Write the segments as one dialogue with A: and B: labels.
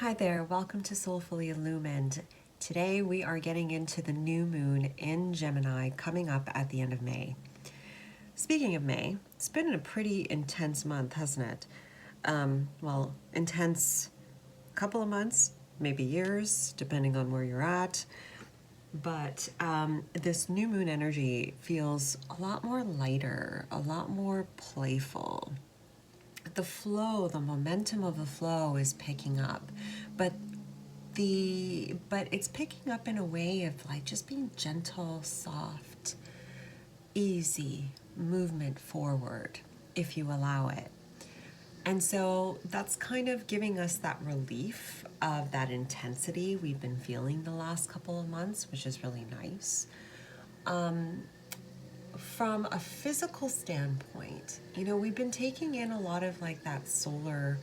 A: Hi there, welcome to Soulfully Illumined. Today we are getting into the new moon in Gemini coming up at the end of May. Speaking of May, it's been a pretty intense month, hasn't it? Intense couple of months, maybe years, depending on where you're at. But this new moon energy feels a lot more lighter, a lot more playful. The flow, the momentum of the flow is picking up, but it's picking up in a way of like just being gentle, soft, easy movement forward if you allow it. And so that's kind of giving us that relief of that intensity we've been feeling the last couple of months, which is really nice. From a physical standpoint, we've been taking in a lot of like that solar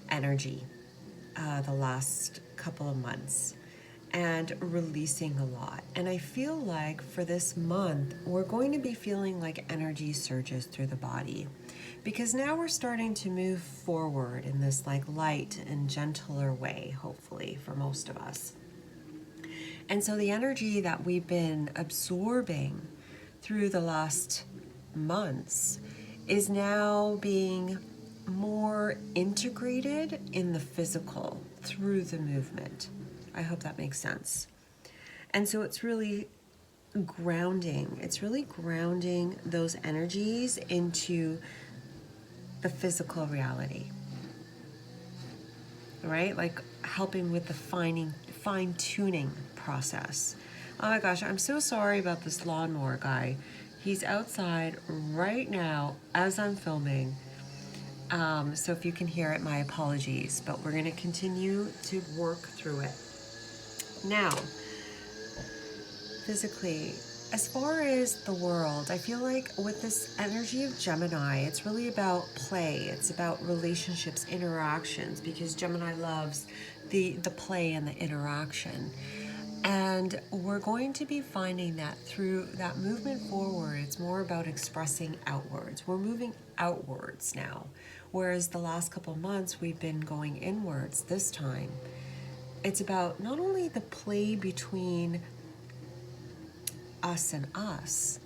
A: energy the last couple of months and releasing a lot. And I feel like for this month, we're going to be feeling like energy surges through the body because now we're starting to move forward in this like light and gentler way, hopefully for most of us. And so the energy that we've been absorbing through the last months is now being more integrated in the physical through the movement. I hope that makes sense. And so it's really grounding. It's really grounding those energies into the physical reality. Right? Like helping with the fine-tuning process. Oh my gosh, I'm so sorry about this lawnmower guy. He's outside right now as I'm filming. So if you can hear it, my apologies, but we're going to continue to work through it. Now, physically, as far as the world, I feel like with this energy of Gemini, it's really about play. It's about relationships, interactions, because Gemini loves the play and the interaction. And we're going to be finding that through that movement forward, it's more about expressing outwards. We're moving outwards now, whereas the last couple of months we've been going inwards. This time, it's about not only the play between us and us,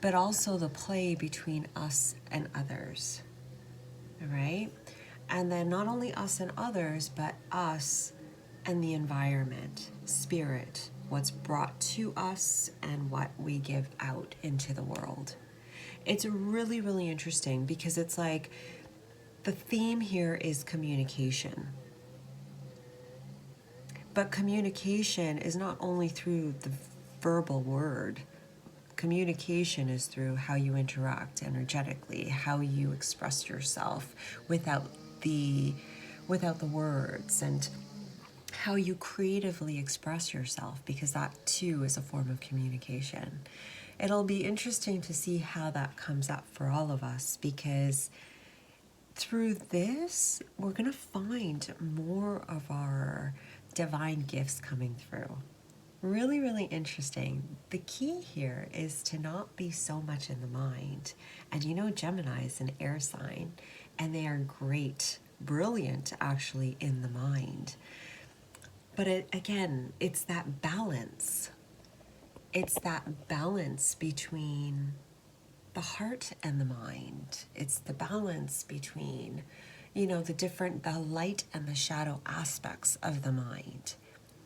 A: but also the play between us and others, all right? And then not only us and others, but us and the environment, spirit, what's brought to us and what we give out into the world. It's really, really interesting because it's like the theme here is communication. But communication is not only through the verbal word. Communication is through how you interact energetically, how you express yourself without the words, and how you creatively express yourself, because that too is a form of communication. It'll be interesting to see how that comes up for all of us, because through this, we're going to find more of our divine gifts coming through. Really, really interesting. The key here is to not be so much in the mind. And Gemini is an air sign, and they are great, brilliant actually in the mind. But again, it's that balance. It's that balance between the heart and the mind. It's the balance between, the light and the shadow aspects of the mind.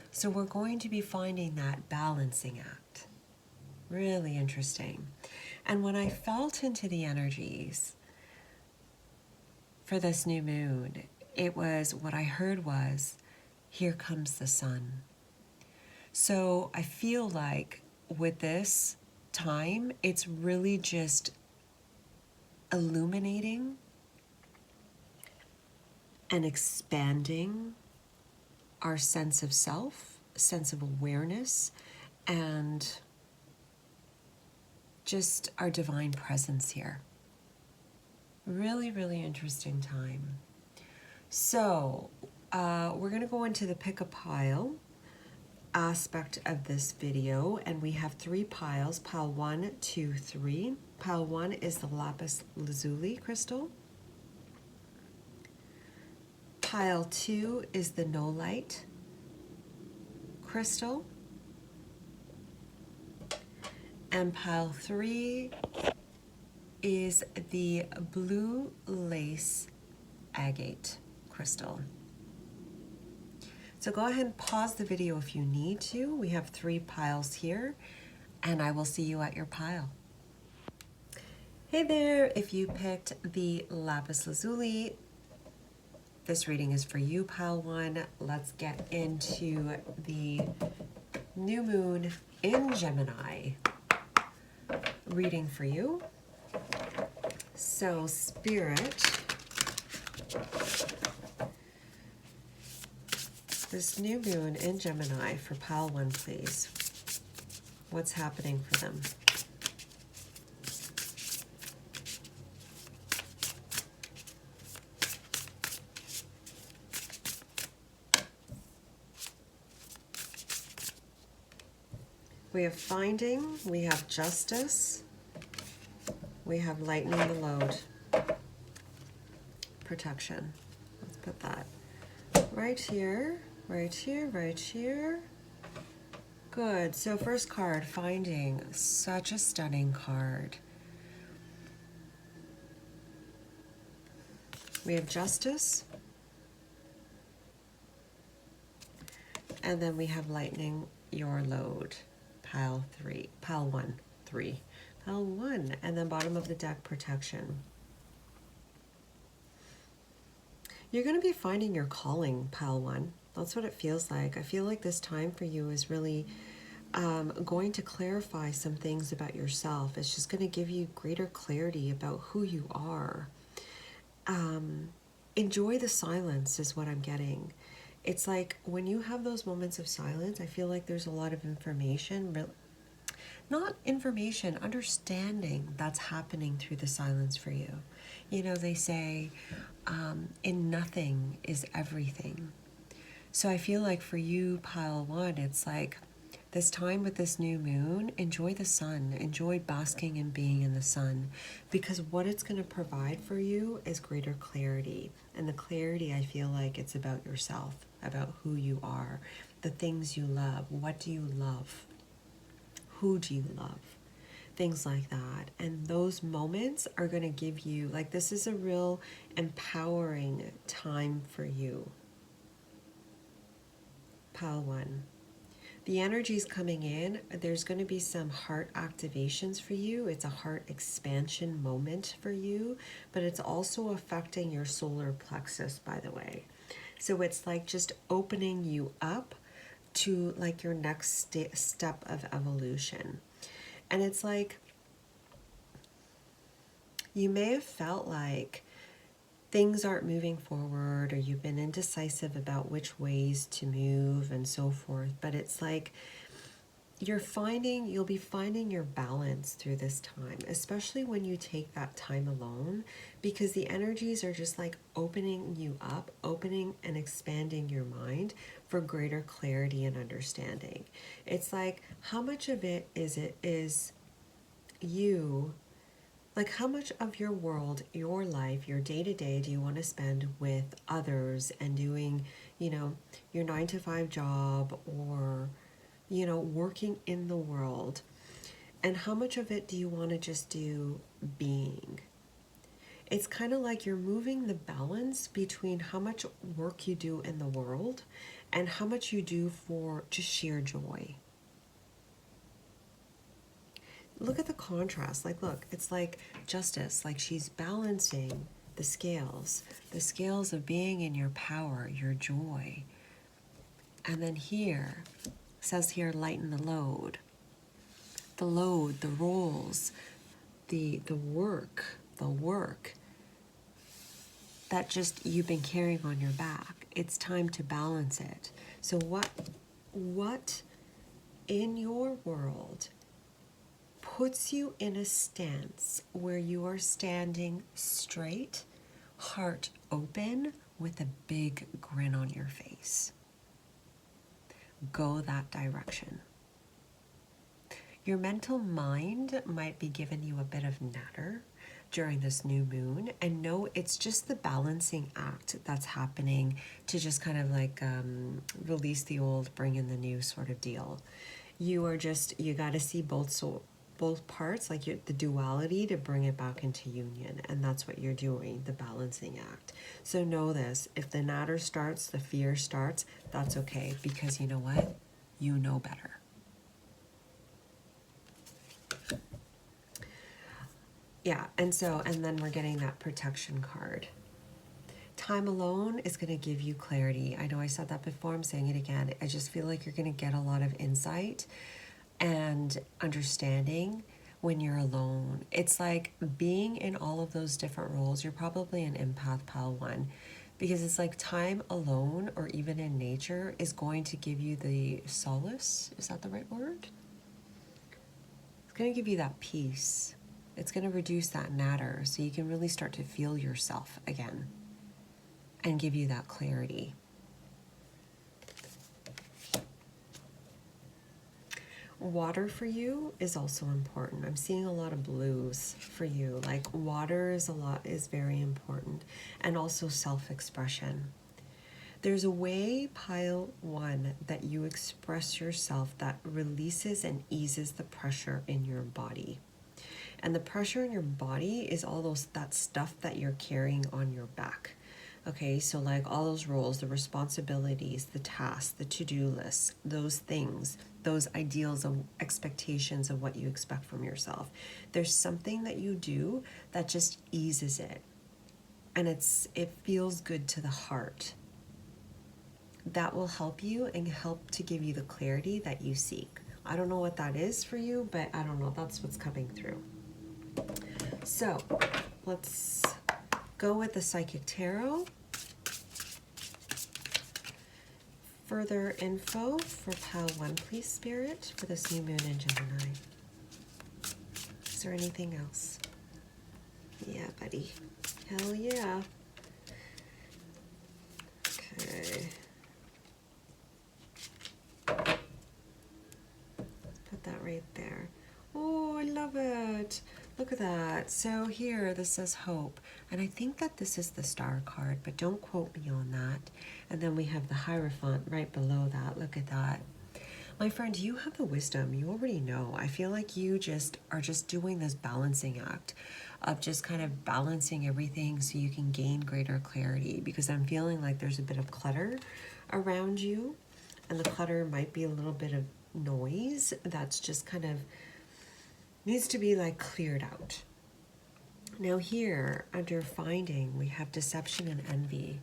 A: So we're going to be finding that balancing act. Really interesting. And when I felt into the energies for this new moon, what I heard was, here comes the sun. So I feel like with this time, it's really just illuminating and expanding our sense of self, sense of awareness, and just our divine presence here. Really, really interesting time. So we're going to go into the pick a pile aspect of this video, and we have 3 piles, pile 1, 2, 3. Pile 1 is the lapis lazuli crystal. Pile 2 is the no light crystal. And pile 3 is the blue lace agate crystal. So go ahead and pause the video if you need to. We have 3 piles here, and I will see you at your pile. Hey there, if you picked the lapis lazuli, this reading is for you, pile 1. Let's get into the new moon in Gemini reading for you. So Spirit, this new moon in Gemini for pile 1, please. What's happening for them? We have finding, we have justice, we have lightening the load, protection. Let's put that right here, right here, right here. Good. So first card, finding, such a stunning card. We have justice, and then we have lightening your load. Pile 3, pile 1, 3, pile 1, and then bottom of the deck, protection. You're going to be finding your calling, pile 1. That's what it feels like. I feel like this time for you is really going to clarify some things about yourself. It's just going to give you greater clarity about who you are. Enjoy the silence is what I'm getting. It's like when you have those moments of silence, I feel like there's a lot of information, not information, understanding that's happening through the silence for you. You know, they say, in nothing is everything. So I feel like for you, pile 1, it's like this time with this new moon, enjoy the sun, enjoy basking and being in the sun, because what it's going to provide for you is greater clarity. And the clarity, I feel like it's about yourself, about who you are, the things you love. What do you love? Who do you love? Things like that. And those moments are going to give you, like, this is a real empowering time for you. Pile 1. The energy is coming in. There's going to be some heart activations for you. It's a heart expansion moment for you, but it's also affecting your solar plexus, by the way. So it's like just opening you up to like your next step of evolution. And it's like you may have felt like things aren't moving forward, or you've been indecisive about which ways to move and so forth. But it's like you'll be finding your balance through this time, especially when you take that time alone, because the energies are just like opening you up, opening and expanding your mind for greater clarity and understanding. It's like, how much of it is you? Like, how much of your world, your life, your day-to-day do you want to spend with others and doing, you know, your 9-to-5 job, or, you know, working in the world? And how much of it do you want to just do being? It's kind of like you're moving the balance between how much work you do in the world and how much you do for just sheer joy. Look at the contrast. Like, look, it's like justice, like she's balancing the scales of being in your power, your joy. And then here, it says here, lighten the load, the roles, the work that just you've been carrying on your back. It's time to balance it. So what in your world puts you in a stance where you are standing straight, heart open, with a big grin on your face? Go that direction. Your mental mind might be giving you a bit of natter, during this new moon, and know it's just the balancing act that's happening to just kind of like release the old, bring in the new sort of deal. You got to see both parts, like the duality, to bring it back into union, and that's what you're doing, the balancing act. So know this: if the natter starts, the fear starts, that's okay, because you know what? You know better. Yeah, and then we're getting that protection card. Time alone is going to give you clarity. I know I said that before, I'm saying it again. I just feel like you're going to get a lot of insight and understanding when you're alone. It's like being in all of those different roles. You're probably an empath, pile 1, because it's like time alone, or even in nature, is going to give you the solace. Is that the right word? It's going to give you that peace. It's going to reduce that natter so you can really start to feel yourself again and give you that clarity. Water for you is also important. I'm seeing a lot of blues for you. Like water is very important, and also self-expression. There's a way, pile 1, that you express yourself that releases and eases the pressure in your body. And the pressure in your body is all that stuff that you're carrying on your back. Okay, so like all those roles, the responsibilities, the tasks, the to-do lists, those things, those ideals of expectations of what you expect from yourself. There's something that you do that just eases it. And it feels good to the heart. That will help you and help to give you the clarity that you seek. I don't know what that is for you, but I don't know, that's what's coming through. So let's go with the Psychic Tarot. Further info for pile 1, please, Spirit, for this new moon in Gemini. Is there anything else? Yeah, buddy. Hell yeah. Okay. Put that right there. Oh, I love it. Look at that. So here, this says hope. And I think that this is the star card, but don't quote me on that. And then we have the Hierophant right below that. Look at that. My friend, you have the wisdom. You already know. I feel like you are just doing this balancing act of just kind of balancing everything so you can gain greater clarity, because I'm feeling like there's a bit of clutter around you, and the clutter might be a little bit of noise that's just kind of needs to be like cleared out. Now here under finding, we have deception and envy,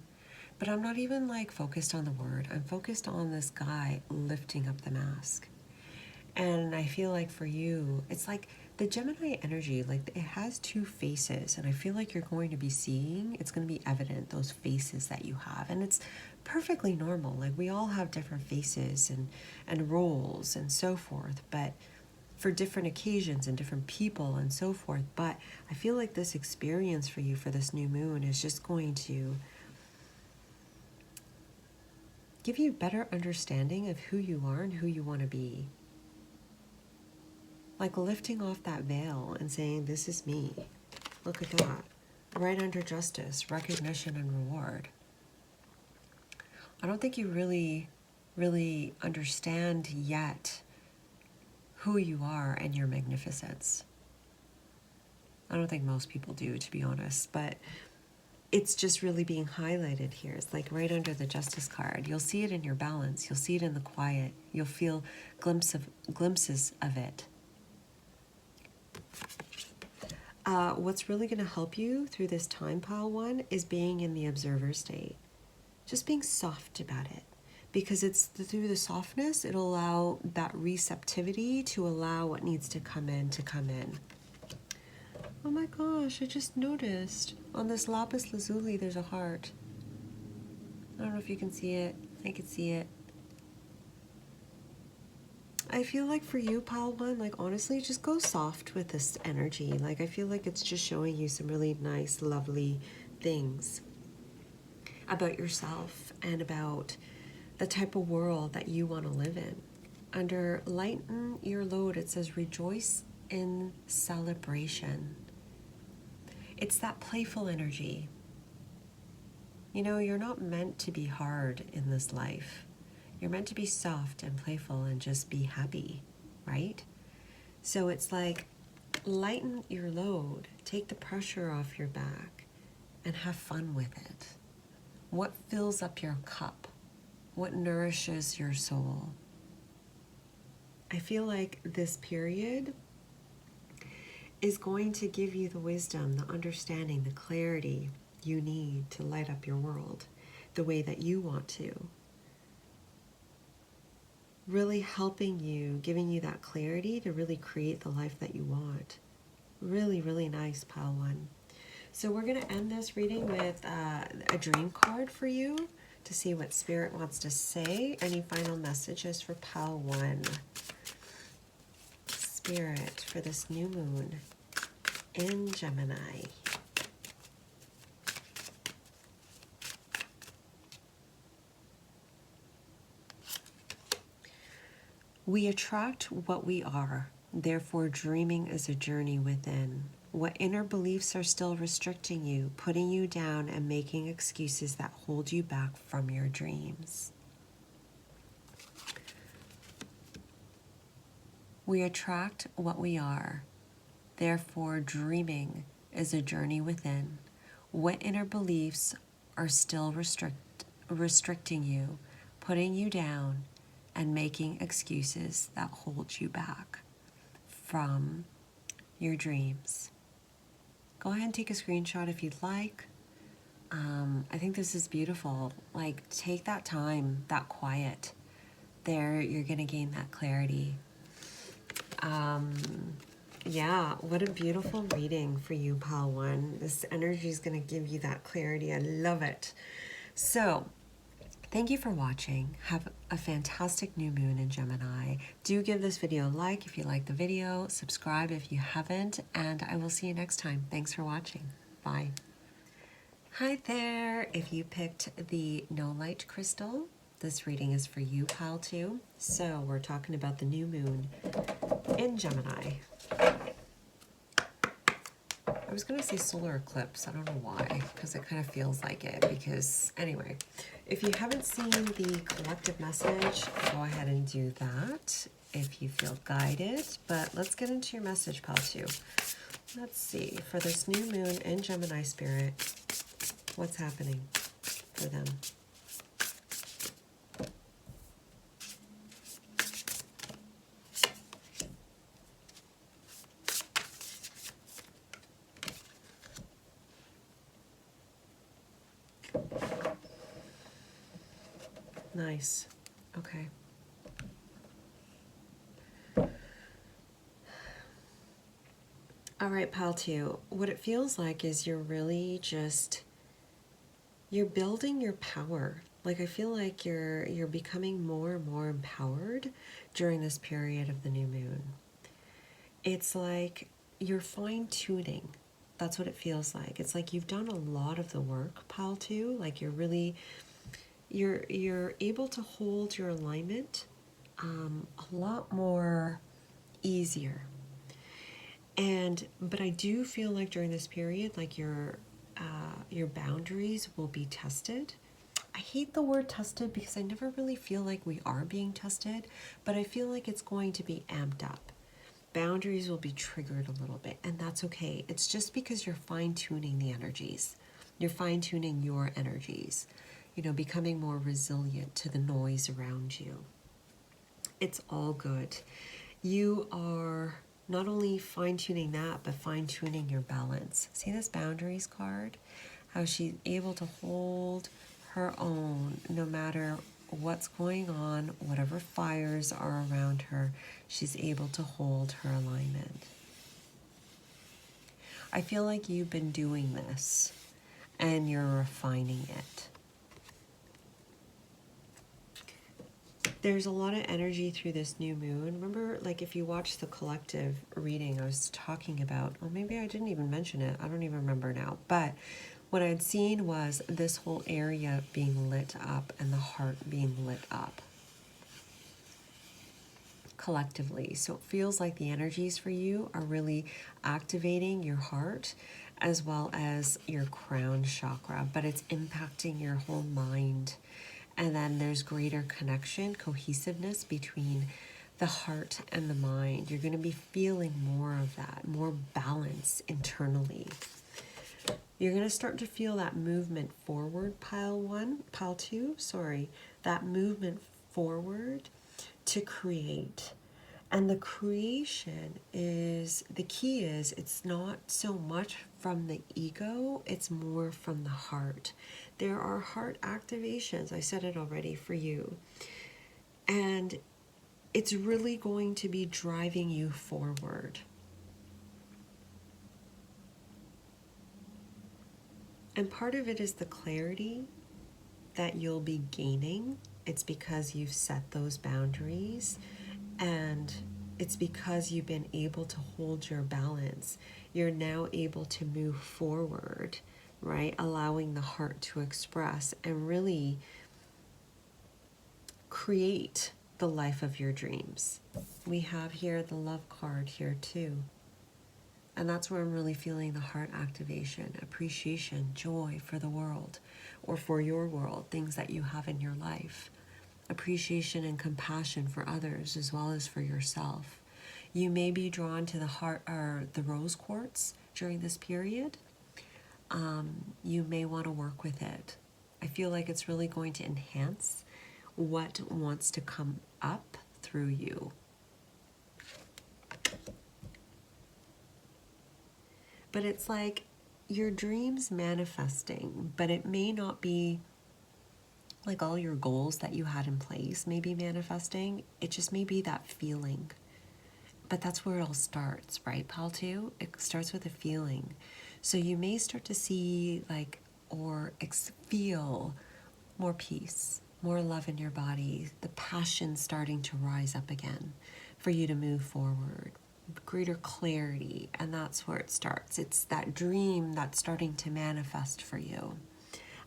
A: but I'm not even like focused on the word. I'm focused on this guy lifting up the mask. And I feel like for you, it's like the Gemini energy, like it has two faces, and I feel like you're going to be seeing, it's going to be evident, those faces that you have. And it's perfectly normal. Like we all have different faces and roles and so forth, but for different occasions and different people and so forth. But I feel like this experience for you for this new moon is just going to give you better understanding of who you are and who you want to be. Like lifting off that veil and saying, this is me. Look at that. Right under justice, recognition, and reward. I don't think you really understand yet who you are and your magnificence. I don't think most people do, to be honest, but it's just really being highlighted here. It's like right under the Justice card. You'll see it in your balance. You'll see it in the quiet. You'll feel glimpses of it. What's really going to help you through this time, pile 1, is being in the observer state. Just being soft about it. Because it's through the softness, it'll allow that receptivity to allow what needs to come in to come in. Oh my gosh, I just noticed on this lapis lazuli there's a heart. I don't know if you can see it. I can see it. I feel like for you, pile 1, like honestly, just go soft with this energy. Like I feel like it's just showing you some really nice, lovely things about yourself and about the type of world that you want to live in. Under lighten your load, it says rejoice in celebration. It's that playful energy. You know, you're not meant to be hard in this life. You're meant to be soft and playful and just be happy, right? So it's like, lighten your load, take the pressure off your back, and have fun with it. What fills up your cup? What nourishes your soul? I feel like this period is going to give you the wisdom, the understanding, the clarity you need to light up your world the way that you want to. Really helping you, giving you that clarity to really create the life that you want. Really, really nice, Pile 1. So we're going to end this reading with a dream card for you to see what Spirit wants to say. Any final messages for Pile 1? Spirit for this new moon in Gemini. We attract what we are, therefore dreaming is a journey within. What inner beliefs are still restricting you, putting you down, and making excuses that hold you back from your dreams? We attract what we are, therefore dreaming is a journey within. What inner beliefs are still restricting you, putting you down, and making excuses that hold you back from your dreams? Go ahead and take a screenshot if you'd like. I think this is beautiful. Like, take that time, that quiet. There, you're going to gain that clarity. Yeah, what a beautiful reading for you, Pile 1. This energy is going to give you that clarity. I love it. So, thank you for watching. Have a fantastic new moon in Gemini. Do give this video a like if you like the video. Subscribe if you haven't. And I will see you next time. Thanks for watching. Bye. Hi there. If you picked the No Light crystal, this reading is for you, Pile 2. So we're talking about the new moon in Gemini. I was going to say solar eclipse. I don't know why, because it kind of feels like it. Because, anyway, if you haven't seen the collective message, go ahead and do that if you feel guided. But let's get into your message, Pile 2. Let's see. For this new moon in Gemini Spirit, what's happening for them? Nice. Okay. All right, Pile 2. What it feels like is you're really just, you're building your power. Like, I feel like you're becoming more and more empowered during this period of the new moon. It's like you're fine-tuning. That's what it feels like. It's like you've done a lot of the work, Pile 2. Like, you're really, you're able to hold your alignment a lot more easier. But I do feel like during this period, like your boundaries will be tested. I hate the word tested because I never really feel like we are being tested, but I feel like it's going to be amped up. Boundaries will be triggered a little bit, and that's okay. It's just because you're fine-tuning the energies. You're fine-tuning your energies, you know, becoming more resilient to the noise around you. It's all good. You are not only fine-tuning that, but fine-tuning your balance. See this boundaries card? How she's able to hold her own no matter what's going on, whatever fires are around her, she's able to hold her alignment. I feel like you've been doing this and you're refining it. There's a lot of energy through this new moon. Remember, like, if you watch the collective reading, I was talking about, or maybe I didn't even mention it, I don't even remember now, but what I'd seen was this whole area being lit up and the heart being lit up collectively. So it feels like the energies for you are really activating your heart as well as your crown chakra, but it's impacting your whole mind. And then there's greater connection, cohesiveness between the heart and the mind. You're going to be feeling more of that, more balance internally. You're going to start to feel that movement forward, pile two, sorry, that movement forward to create. And the creation is, the key is, it's not so much from the ego, it's more from the heart. There are heart activations, I said it already, for you. And it's really going to be driving you forward. And part of it is the clarity that you'll be gaining. It's because you've set those boundaries, and it's because you've been able to hold your balance. You're now able to move forward, right? Allowing the heart to express and really create the life of your dreams. We have here the love card here too. And that's where I'm really feeling the heart activation, appreciation, joy for the world, or for your world, things that you have in your life. Appreciation and compassion for others as well as for yourself. You may be drawn to the heart or the rose quartz during this period. You may want to work with it. I feel like it's really going to enhance what wants to come up through you. But it's like your dreams manifesting, but it may not be like all your goals that you had in place may be manifesting. It just may be that feeling. But that's where it all starts, right, pal two? It starts with a feeling. So you may start to see like, or feel more peace, more love in your body, the passion starting to rise up again for you to move forward. Greater clarity, and that's where it starts. It's that dream that's starting to manifest for you.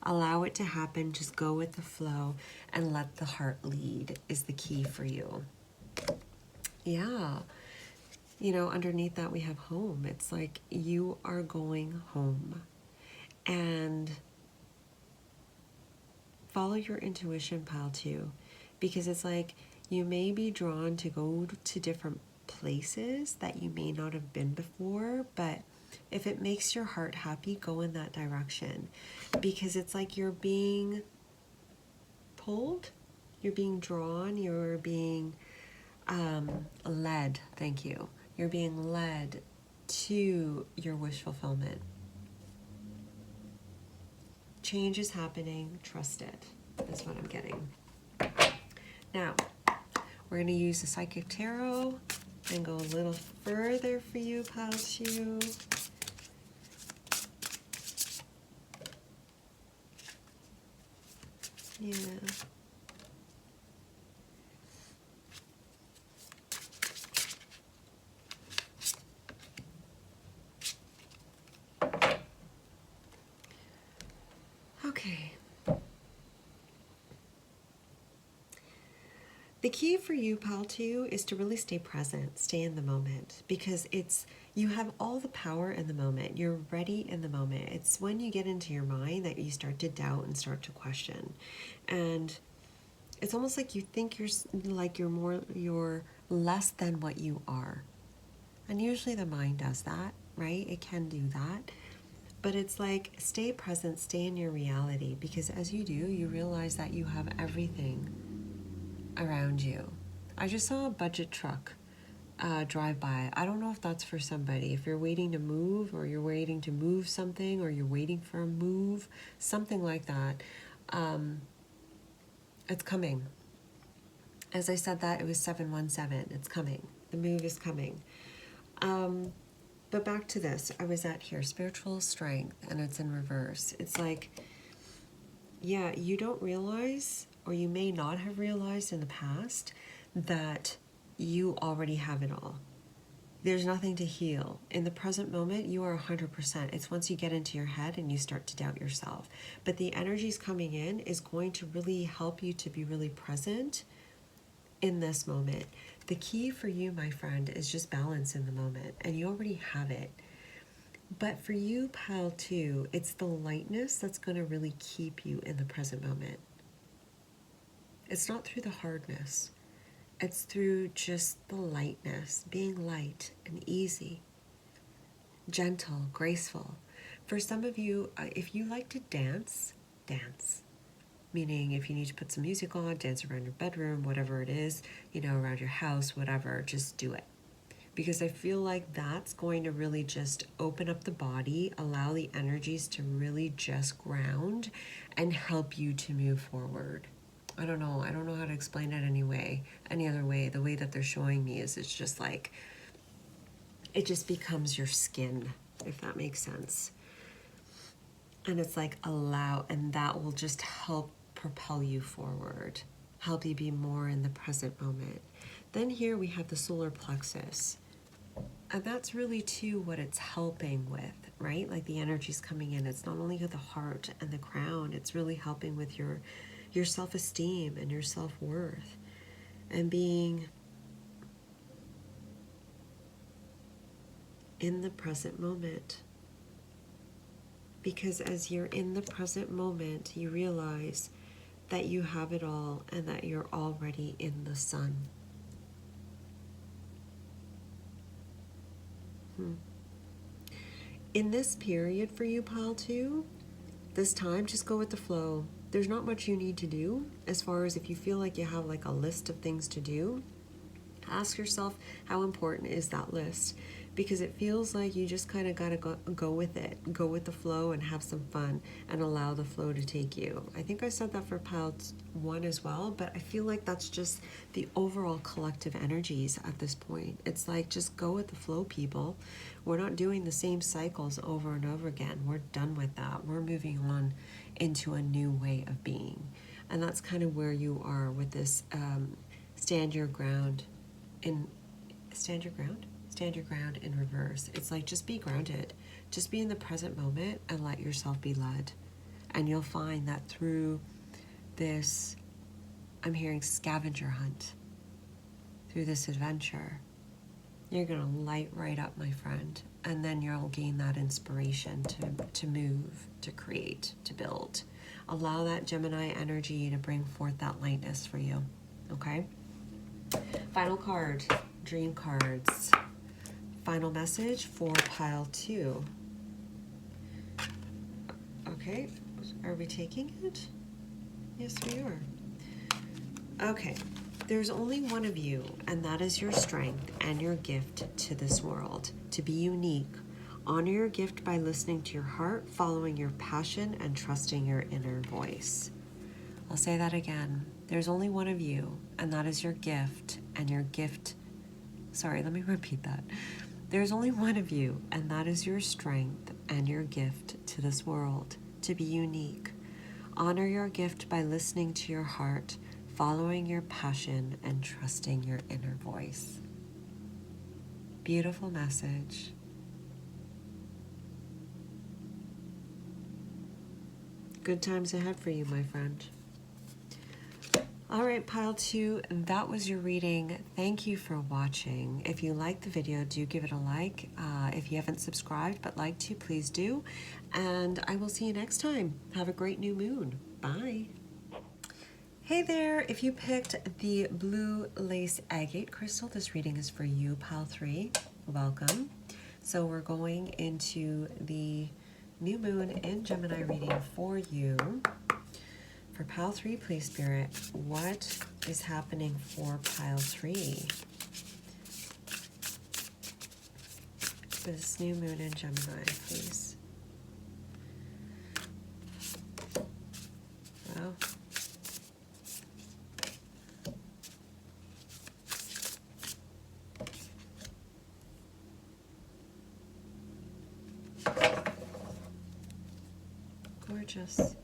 A: Allow it to happen, just go with the flow and let the heart lead is the key for you. Yeah, you know, underneath that we have home. It's like you are going home, and follow your intuition, pal two, because it's like you may be drawn to go to different places that you may not have been before, but if it makes your heart happy, go in that direction, because it's like you're being pulled, you're being drawn, you're being led, thank you. You're being led to your wish fulfillment. Change is happening, trust it, is what I'm getting. Now, we're going to use the Psychic Tarot and go a little further for you, pal two. Yeah. Okay. The key for you, pal two, is to really stay present, stay in the moment, because you have all the power in the moment. You're ready in the moment. It's when you get into your mind that you start to doubt and start to question. And it's almost like you think you're less than what you are. And usually the mind does that, right? It can do that. But it's like, stay present, stay in your reality, because as you do, you realize that you have everything around you. I just saw a budget truck drive by. I don't know if that's for somebody. If you're waiting to move, or you're waiting to move something, or you're waiting for a move, something like that, it's coming. As I said that, it was 717. It's coming. The move is coming. But back to this. I was at here, spiritual strength, and it's in reverse. It's like, yeah, you don't realize, or you may not have realized in the past, that you already have it all. There's nothing to heal. In the present moment, you are 100%. It's once you get into your head and you start to doubt yourself. But the energies coming in is going to really help you to be really present in this moment. The key for you, my friend, is just balance in the moment, and you already have it. But for you, pile 2, it's the lightness that's going to really keep you in the present moment. It's not through the hardness. It's through just the lightness, being light and easy, gentle, graceful. For some of you, if you like to dance, dance. Meaning if you need to put some music on, dance around your bedroom, whatever it is, you know, around your house, whatever, just do it. Because I feel like that's going to really just open up the body, allow the energies to really just ground and help you to move forward. I don't know how to explain it any other way. The way that they're showing me is it's just like, it just becomes your skin, if that makes sense. And it's like and that will just help propel you forward, help you be more in the present moment. Then here we have the solar plexus. And that's really too what it's helping with, right? Like the energy's coming in. It's not only the heart and the crown, it's really helping with your self-esteem and your self-worth and being in the present moment. Because as you're in the present moment, you realize that you have it all and that you're already in the sun. In this period for you, pile 2, this time, just go with the flow. There's not much you need to do as far as if you feel like you have like a list of things to do. Ask yourself, how important is that list? Because it feels like you just kind of got to go with it, go with the flow and have some fun and allow the flow to take you. I think I said that for pile 1 as well, but I feel like that's just the overall collective energies at this point. It's like, just go with the flow, people. We're not doing the same cycles over and over again. We're done with that. We're moving on into a new way of being. And that's kind of where you are with this stand your ground in reverse. It's like, just be grounded, just be in the present moment and let yourself be led. And you'll find that through this, I'm hearing scavenger hunt, through this adventure, you're gonna light right up, my friend, and then you'll gain that inspiration to move, to create, to build. Allow that Gemini energy to bring forth that lightness for you. Okay, final card, dream cards. Final message for pile 2. Okay, are we taking it? Yes, we are. Okay, there's only one of you, and that is your strength and your gift to this world. To be unique, honor your gift by listening to your heart, following your passion, and trusting your inner voice. I'll say that again. There's only one of you, and that is your gift, and your gift... Sorry, let me repeat that. There's only one of you, and that is your strength and your gift to this world. To be unique, honor your gift by listening to your heart, following your passion, and trusting your inner voice. Beautiful message. Good times ahead for you, my friend. All right, pile 2, that was your reading. Thank you for watching. If you liked the video, do give it a like. If you haven't subscribed but like to, please do. And I will see you next time. Have a great new moon. Bye. Hey there, if you picked the blue lace agate crystal, this reading is for you, pile 3. Welcome. So we're going into the new moon in Gemini reading for you. For pile 3, please, Spirit, what is happening for pile 3? For this new moon in Gemini, please. Wow. Gorgeous.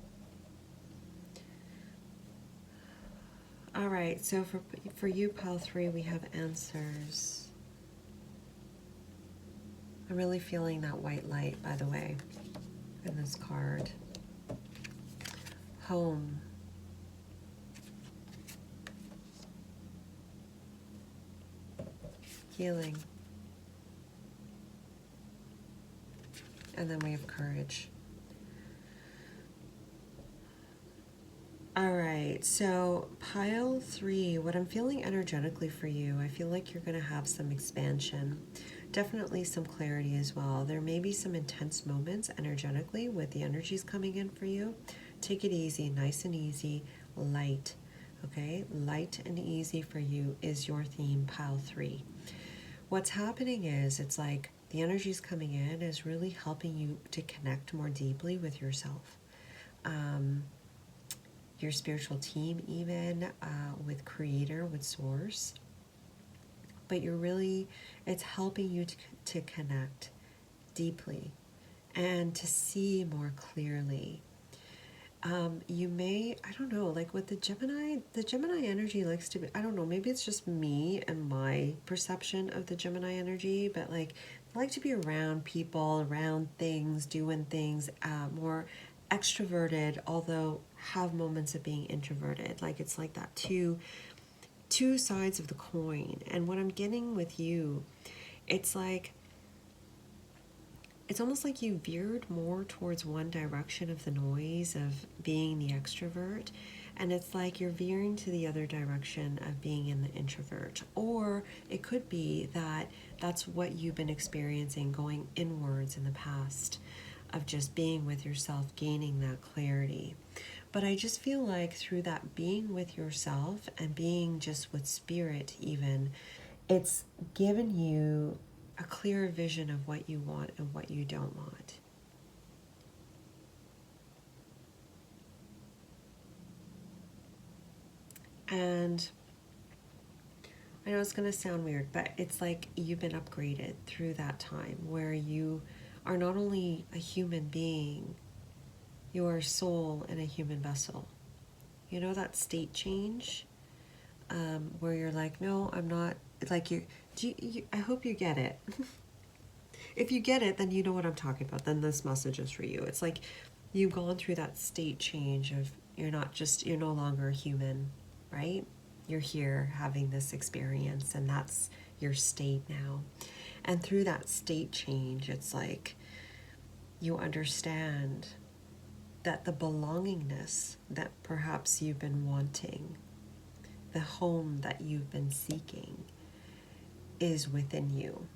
A: All right, so for you, pile 3, we have answers. I'm really feeling that white light, by the way, in this card. Home. Healing. And then we have courage. All right, so pile 3, what I'm feeling energetically for you, I feel like you're going to have some expansion, definitely some clarity as well. There may be some intense moments energetically with the energies coming in for you. Take it easy, nice and easy, light, okay? Light and easy for you is your theme, pile 3. What's happening is it's like the energies coming in is really helping you to connect more deeply with yourself. Your spiritual team, even with creator, with source, but you're really, it's helping you to connect deeply and to see more clearly. You may, I don't know, like with the Gemini energy likes to be, I don't know, maybe it's just me and my perception of the Gemini energy, but like they like to be around people, around things, doing things, more extroverted, although have moments of being introverted. Like it's like that two sides of the coin. And what I'm getting with you, it's like it's almost like you veered more towards one direction of the noise of being the extrovert, and it's like you're veering to the other direction of being in the introvert. Or it could be that that's what you've been experiencing, going inwards in the past, of just being with yourself, gaining that clarity. But I just feel like through that being with yourself and being just with spirit even, it's given you a clearer vision of what you want and what you don't want. And I know it's going to sound weird, but it's like you've been upgraded through that time where you are not only a human being, you are a soul in a human vessel. You know that state change where you're like, no, I'm not, like I hope you get it. If you get it, then you know what I'm talking about. Then this message is for you. It's like you've gone through that state change of you're no longer a human, right? You're here having this experience, and that's your state now. And through that state change, it's like you understand that the belongingness that perhaps you've been wanting, the home that you've been seeking, is within you.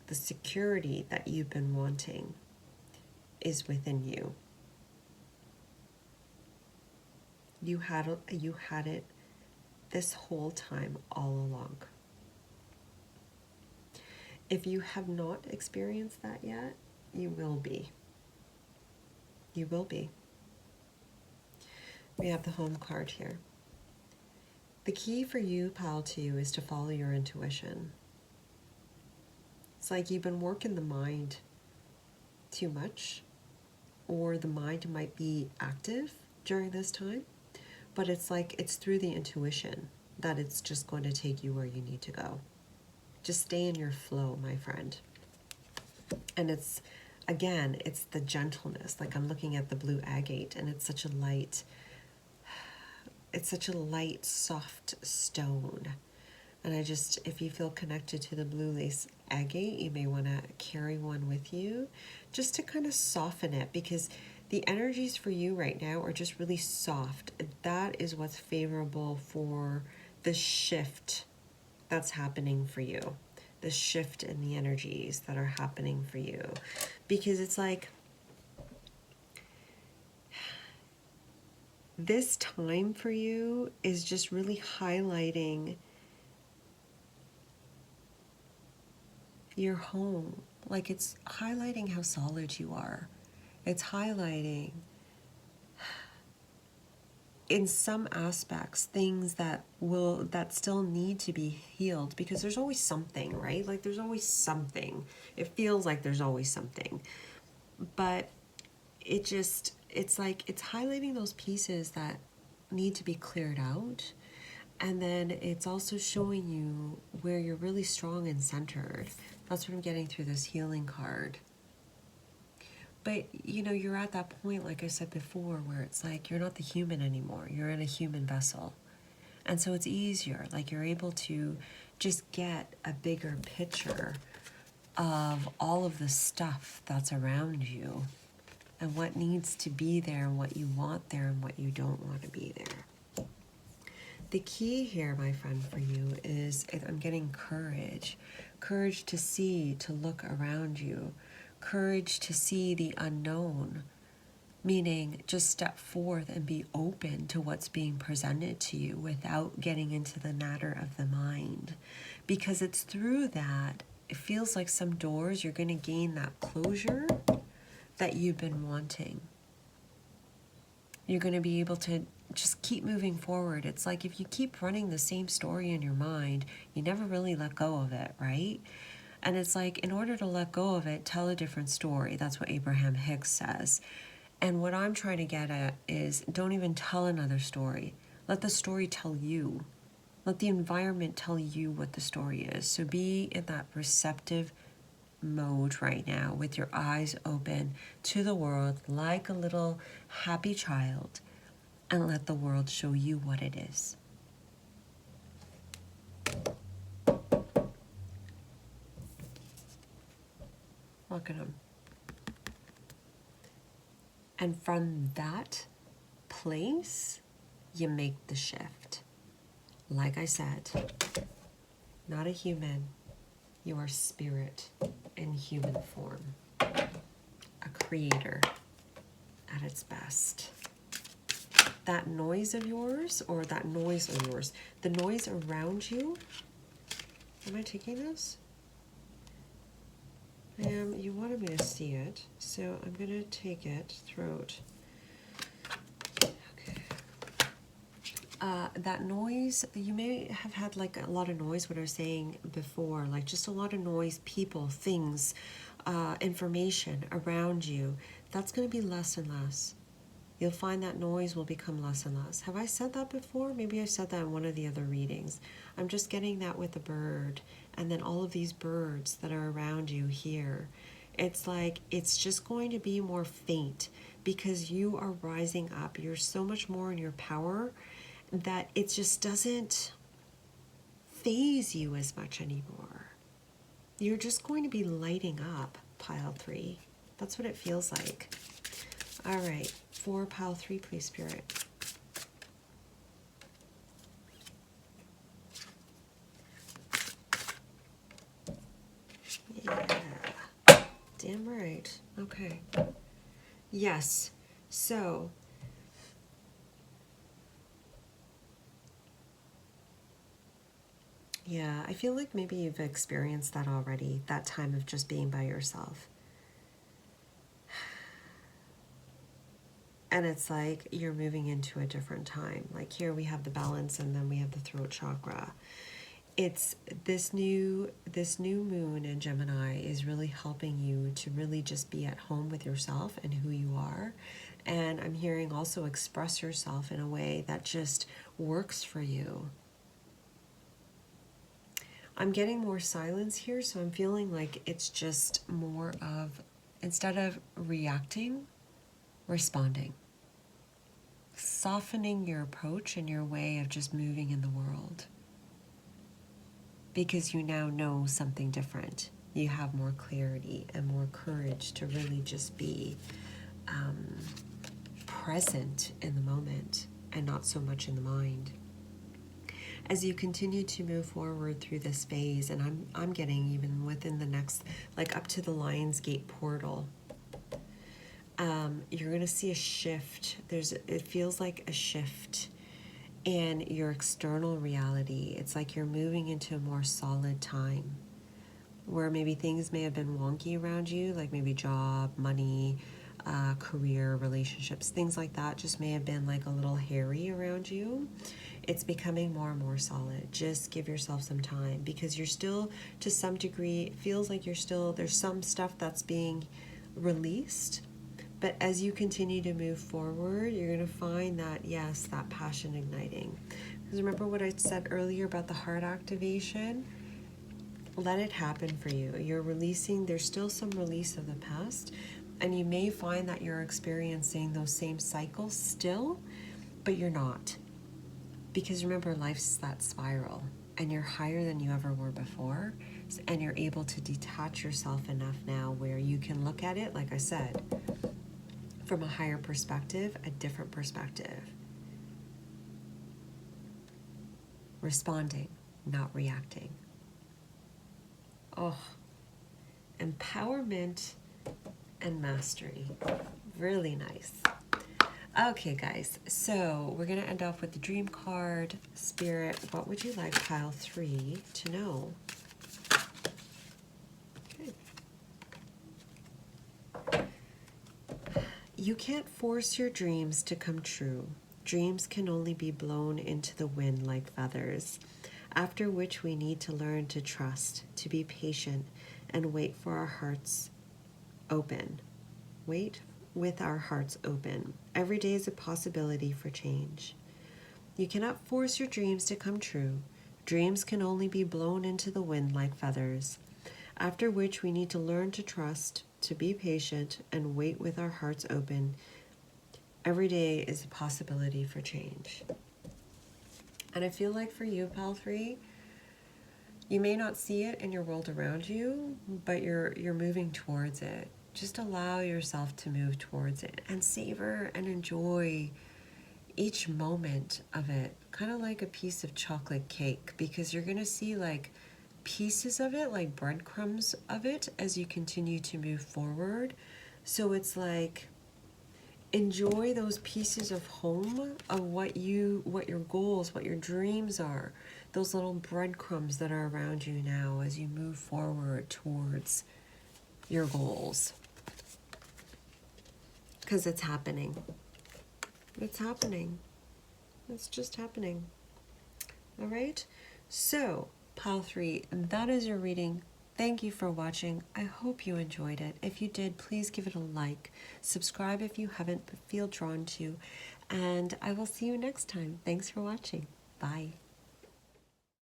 A: The security that you've been wanting is within you. You had it this whole time all along. If you have not experienced that yet, you will be. You will be. We have the home card here. The key for you, pile 2, is to follow your intuition. It's like you've been working the mind too much, or the mind might be active during this time, but it's like it's through the intuition that it's just going to take you where you need to go. Just stay in your flow, my friend. And it's, again, it's the gentleness. Like I'm looking at the blue agate, and it's such a light, soft stone. And I just, if you feel connected to the blue lace agate, you may want to carry one with you just to kind of soften it, because the energies for you right now are just really soft. That is what's favorable for the shift that's happening for you, the shift in the energies that are happening for you. Because it's like this time for you is just really highlighting your home. Like it's highlighting how solid you are. It's highlighting in some aspects things that still need to be healed, because there's always something, right? Like there's always something. It feels like there's always something. But it's like it's highlighting those pieces that need to be cleared out. And then it's also showing you where you're really strong and centered. That's what I'm getting through this healing card. But, you know, you're at that point, like I said before, where it's like you're not the human anymore. You're in a human vessel. And so it's easier. Like you're able to just get a bigger picture of all of the stuff that's around you and what needs to be there and what you want there and what you don't want to be there. The key here, my friend, for you is I'm getting courage. Courage to see, to look around you. Courage to see the unknown. Meaning, just step forth and be open to what's being presented to you without getting into the matter of the mind. Because it's through that, it feels like some doors you're going to gain that closure that you've been wanting. You're going to be able to just keep moving forward. It's like if you keep running the same story in your mind, you never really let go of it, right? And it's like, in order to let go of it, tell a different story. That's what Abraham Hicks says. And what I'm trying to get at is, don't even tell another story. Let the story tell you. Let the environment tell you what the story is. So be in that receptive mode right now with your eyes open to the world like a little happy child, and let the world show you what it is. Look at them. And from that place, you make the shift. Like I said, not a human. You are spirit in human form. A creator at its best. That noise of yours, or that noise of yours, the noise around you. Am I taking this? You wanted me to see it, so I'm going to take it, throat. Okay. That noise, you may have had like a lot of noise, what I was saying before, like just a lot of noise, people, things, information around you. That's going to be less and less. You'll find that noise will become less and less. Have I said that before? Maybe I said that in one of the other readings. I'm just getting that with the bird, and then all of these birds that are around you here. It's like, it's just going to be more faint because you are rising up. You're so much more in your power that it just doesn't faze you as much anymore. You're just going to be lighting up, pile 3. That's what it feels like. All right, for pile 3, please, Spirit. Yeah, damn right. Okay. Yes, so yeah, I feel like maybe you've experienced that already, that time of just being by yourself. And it's like you're moving into a different time. Like here we have the balance, and then we have the throat chakra. It's this new moon in Gemini is really helping you to really just be at home with yourself and who you are. And I'm hearing also express yourself in a way that just works for you. I'm getting more silence here, so I'm feeling like it's just more of, instead of reacting, responding. Softening your approach and your way of just moving in the world. Because you now know something different. You have more clarity and more courage to really just be present in the moment and not so much in the mind. As you continue to move forward through this phase, and I'm getting even within the next, like up to the Lionsgate portal, you're going to see a shift. It feels like a shift in your external reality. It's like you're moving into a more solid time where maybe things may have been wonky around you, like maybe job, money, career, relationships, things like that just may have been like a little hairy around you. It's becoming more and more solid. Just give yourself some time, because you're still, to some degree, it feels like there's some stuff that's being released. But as you continue to move forward, you're going to find that, yes, that passion igniting. Because remember what I said earlier about the heart activation? Let it happen for you. You're releasing, there's still some release of the past, and you may find that you're experiencing those same cycles still, but you're not. Because remember, life's that spiral, and you're higher than you ever were before, and you're able to detach yourself enough now where you can look at it, like I said, from a higher perspective, a different perspective. Responding, not reacting. Oh, empowerment and mastery. Really nice. Okay, guys, so we're going to end off with the dream card. Spirit, what would you like pile 3 to know? Okay. You can't force your dreams to come true. Dreams can only be blown into the wind like feathers, after which we need to learn to trust, to be patient, and wait for our hearts open. Wait with our hearts open. Every day is a possibility for change. You cannot force your dreams to come true. Dreams can only be blown into the wind like feathers, after which we need to learn to trust, to be patient, and wait with our hearts open. Every day is a possibility for change. And I feel like for you, pile 3, you may not see it in your world around you, but you're moving towards it. Just allow yourself to move towards it and savor and enjoy each moment of it, kind of like a piece of chocolate cake, because you're going to see like pieces of it, like breadcrumbs of it, as you continue to move forward. So it's like, enjoy those pieces of home of what your goals, what your dreams are, those little breadcrumbs that are around you now as you move forward towards your goals. Because it's happening. It's happening. It's just happening. All right? So, pile 3, that is your reading. Thank you for watching. I hope you enjoyed it. If you did, please give it a like. Subscribe if you haven't but feel drawn to. And I will see you next time. Thanks for watching. Bye.